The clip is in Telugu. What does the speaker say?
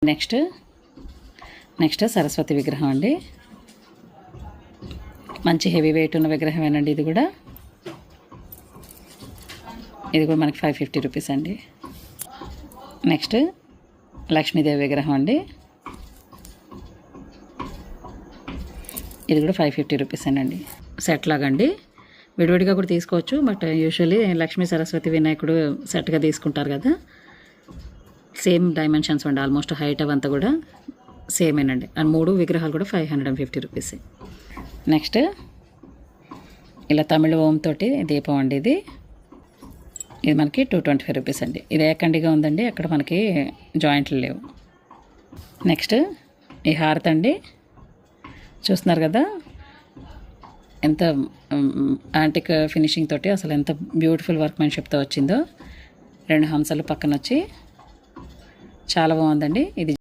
నెక్స్ట్ సరస్వతి విగ్రహం అండి. మంచి హెవీ వెయిట్ ఉన్న విగ్రహమేనండి. ఇది కూడా మనకి 550 రూపీస్ అండి. నెక్స్ట్ లక్ష్మీదేవి విగ్రహం అండి. ఇది కూడా 550 రూపీస్ అండి. సెట్ లాగా అండి. విడివిడిగా కూడా తీసుకోవచ్చు, బట్ యూజువల్లీ లక్ష్మీ సరస్వతి వినాయకుడు సెట్గా తీసుకుంటారు కదా. సేమ్ డైమెన్షన్స్ అండి, ఆల్మోస్ట్ హైట్ అవంతా కూడా సేమేనండి. అండ్ 3 విగ్రహాలు కూడా 550 రూపీస్. నెక్స్ట్ ఇలా తమిళ ఓం తోటి దీపం అండి. ఇది మనకి 225 రూపీస్ అండి. ఇది ఏకండిగా ఉందండి, అక్కడ మనకి జాయింట్లు లేవు. నెక్స్ట్ ఈ హారతి అండి, చూస్తున్నారు కదా ఎంత యాంటిక్ ఫినిషింగ్ తోటి అసలు ఎంత బ్యూటిఫుల్ వర్క్మెన్షిప్తో వచ్చిందో. 2 హంసలు పక్కన వచ్చి చాలా బాగుందండి ఇది.